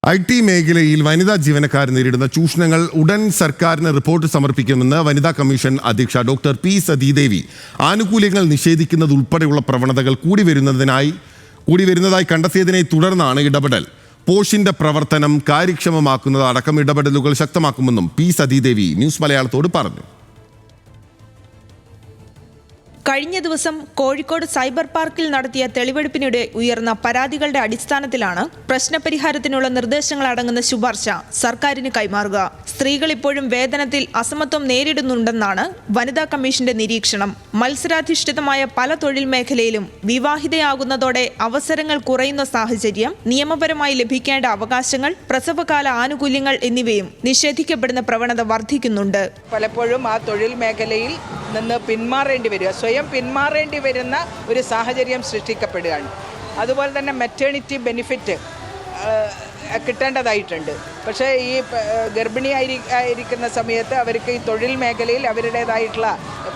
IT മേഖലയിൽ വനിതാ ജീവനക്കാർ നേരിടുന്ന ചൂഷണങ്ങൾ ഉടൻ സർക്കാരിന് റിപ്പോർട്ട് സമർപ്പിക്കുമെന്ന് വനിതാ കമ്മീഷൻ അധ്യക്ഷ ഡോക്ടർ പി സതീദേവി. ആനുകൂല്യങ്ങൾ നിഷേധിക്കുന്നത് ഉൾപ്പെടെയുള്ള പ്രവണതകൾ കൂടി വരുന്നതായി കണ്ടെത്തിയതിനെ തുടർന്നാണ് ഇടപെടൽ. പോഷിന്റെ പ്രവർത്തനം കാര്യക്ഷമമാക്കുന്നത് അടക്കം ഇടപെടലുകൾ ശക്തമാക്കുമെന്നും പി സതീദേവി ന്യൂസ് മലയാളത്തോട് പറഞ്ഞു. കഴിഞ്ഞ ദിവസം കോഴിക്കോട് സൈബർ പാർക്കിൽ നടത്തിയ തെളിവെടുപ്പിനിടെ ഉയർന്ന പരാതികളുടെ അടിസ്ഥാനത്തിലാണ് പ്രശ്നപരിഹാരത്തിനുള്ള നിർദ്ദേശങ്ങൾ അടങ്ങുന്ന ശുപാർശ സർക്കാരിന് കൈമാറുക. സ്ത്രീകൾ ഇപ്പോഴും വേതനത്തിൽ അസമത്വം നേരിടുന്നുണ്ടെന്നാണ് വനിതാ കമ്മീഷന്റെ നിരീക്ഷണം. മത്സരാധിഷ്ഠിതമായ പല തൊഴിൽ മേഖലയിലും വിവാഹിതയാകുന്നതോടെ അവസരങ്ങൾ കുറയുന്ന സാഹചര്യം, നിയമപരമായി ലഭിക്കേണ്ട അവകാശങ്ങൾ, പ്രസവകാല ആനുകൂല്യങ്ങൾ എന്നിവയും നിഷേധിക്കപ്പെടുന്ന പ്രവണത വർദ്ധിക്കുന്നുണ്ട്. പലപ്പോഴും ആ തൊഴിൽ മേഖലയിൽ നിന്ന് പിന്മാറേണ്ടി വരിക, സ്വയം പിന്മാറേണ്ടി വരുന്ന ഒരു സാഹചര്യം സൃഷ്ടിക്കപ്പെടുകയാണ്. അതുപോലെ തന്നെ മെറ്റേണിറ്റി ബെനിഫിറ്റ് കിട്ടേണ്ടതായിട്ടുണ്ട്. പക്ഷേ ഈ ഗർഭിണിയായിരിക്കുന്ന സമയത്ത് അവർക്ക് ഈ തൊഴിൽ മേഖലയിൽ അവരുടേതായിട്ടുള്ള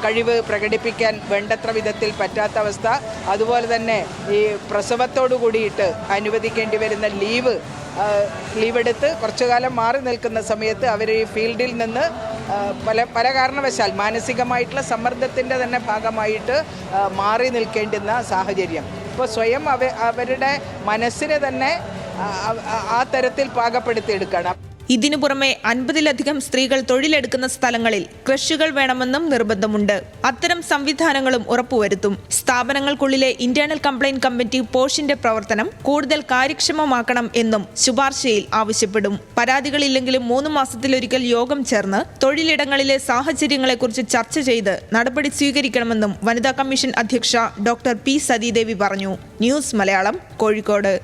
കഴിവ് പ്രകടിപ്പിക്കാൻ വേണ്ടത്ര വിധത്തിൽ പറ്റാത്ത അവസ്ഥ, അതുപോലെ തന്നെ ഈ പ്രസവത്തോടു കൂടിയിട്ട് അനുവദിക്കേണ്ടി വരുന്ന ലീവ് എടുത്ത് കുറച്ചു കാലം മാറി നിൽക്കുന്ന സമയത്ത് അവർ ഈ ഫീൽഡിൽ നിന്ന് പല കാരണവശാൽ മാനസികമായിട്ടുള്ള സമ്മർദ്ദത്തിൻ്റെ തന്നെ ഭാഗമായിട്ട് മാറി നിൽക്കേണ്ടുന്ന സാഹചര്യം. ഇപ്പോൾ സ്വയം അവരുടെ മനസ്സിനെ തന്നെ ആ തരത്തിൽ പാകപ്പെടുത്തിയെടുക്കണം. ഇതിനു പുറമെ 50-ലധികം സ്ത്രീകൾ തൊഴിലെടുക്കുന്ന സ്ഥലങ്ങളിൽ ക്രഷുകൾ വേണമെന്നും നിർബന്ധമുണ്ട്. അത്തരം സംവിധാനങ്ങളും ഉറപ്പുവരുത്തും. സ്ഥാപനങ്ങൾക്കുള്ളിലെ ഇന്റേണൽ കംപ്ലയിന്റ് കമ്മിറ്റി പോഷിന്റെ പ്രവർത്തനം കൂടുതൽ കാര്യക്ഷമമാക്കണം എന്നും ശുപാർശയിൽ ആവശ്യപ്പെടും. പരാതികളില്ലെങ്കിലും 3 മാസത്തിലൊരിക്കൽ യോഗം ചേർന്ന് തൊഴിലിടങ്ങളിലെ സാഹചര്യങ്ങളെക്കുറിച്ച് ചർച്ച ചെയ്ത് നടപടി സ്വീകരിക്കണമെന്നും വനിതാ കമ്മീഷൻ അധ്യക്ഷ ഡോക്ടർ പി സതീദേവി പറഞ്ഞു. ന്യൂസ് മലയാളം, കോഴിക്കോട്.